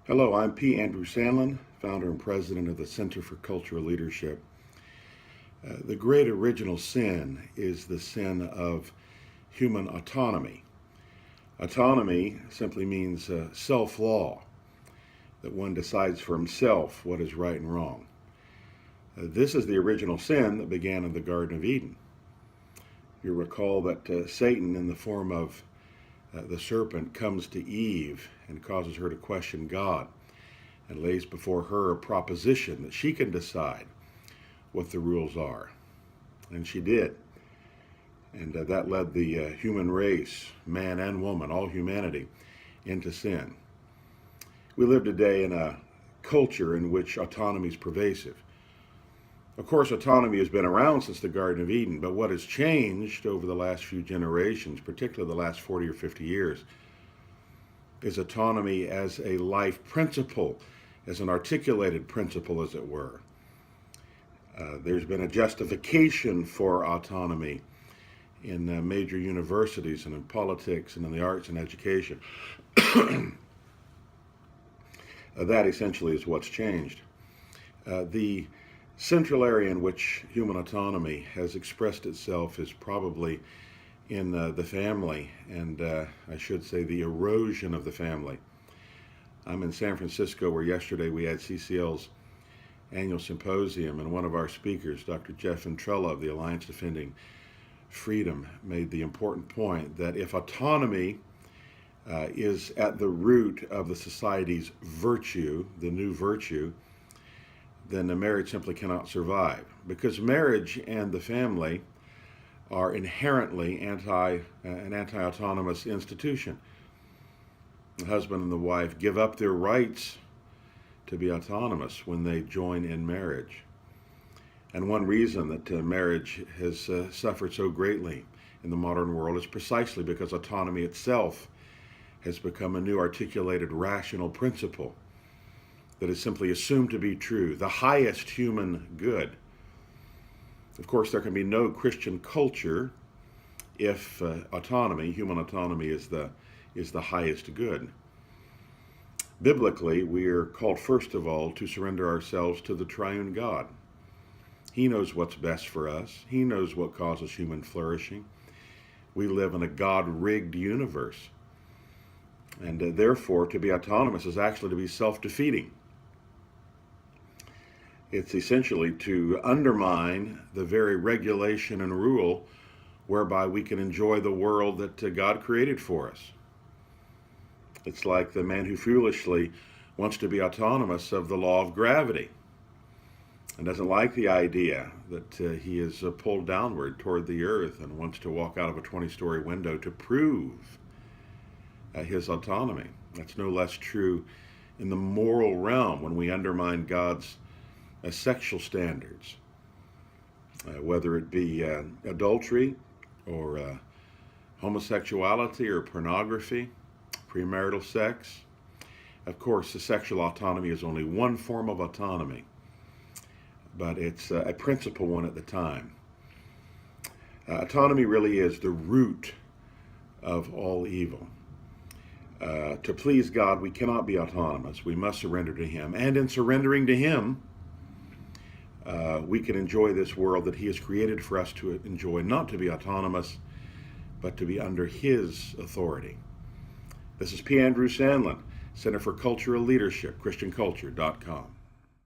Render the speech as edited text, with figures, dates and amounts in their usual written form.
Hello, I'm P. Andrew Sandlin, founder and president of the Center for Cultural Leadership. The great original sin is the sin of human autonomy. Autonomy simply means self-law, that one decides for himself what is right and wrong. This is the original sin that began in the Garden of Eden. You recall that Satan, in the form of the serpent, comes to Eve and causes her to question God and lays before her a proposition that she can decide what the rules are. And she did. And that led the human race, man and woman, all humanity, into sin. We live today in a culture in which autonomy is pervasive. Of course, autonomy has been around since the Garden of Eden, but what has changed over the last few generations, particularly the last 40 or 50 years, is autonomy as a life principle, as an articulated principle, as it were. There's been a justification for autonomy in major universities and in politics and in the arts and education. That essentially is what's changed. The central area in which human autonomy has expressed itself is probably in the family, and I should say the erosion of the family. I'm in San Francisco, where yesterday we had CCL's annual symposium, and one of our speakers, Dr. Jeff Ventrella of the Alliance Defending Freedom, made the important point that if autonomy is at the root of the society's virtue, the new virtue, then the marriage simply cannot survive, because marriage and the family are inherently an anti-autonomous institution. The husband and the wife give up their rights to be autonomous when they join in marriage. And one reason that marriage has suffered so greatly in the modern world is precisely because autonomy itself has become a new articulated rational principle that is simply assumed to be true, the highest human good. Of course, there can be no Christian culture if autonomy, human autonomy, is the highest good. Biblically, we are called first of all to surrender ourselves to the triune God. He knows what's best for us. He knows what causes human flourishing. We live in a God-rigged universe. And therefore, to be autonomous is actually to be self-defeating. It's essentially to undermine the very regulation and rule whereby we can enjoy the world that God created for us. It's like the man who foolishly wants to be autonomous of the law of gravity and doesn't like the idea that he is pulled downward toward the earth and wants to walk out of a 20-story window to prove his autonomy. That's no less true in the moral realm when we undermine God's sexual standards, whether it be adultery or homosexuality or pornography, premarital sex. Of course, the sexual autonomy is only one form of autonomy, but it's a principal one at the time. Autonomy really is the root of all evil. To please God, we cannot be autonomous. We must surrender to Him. And in surrendering to Him, we can enjoy this world that He has created for us to enjoy, not to be autonomous, but to be under His authority. This is P. Andrew Sandlin, Center for Cultural Leadership, ChristianCulture.com.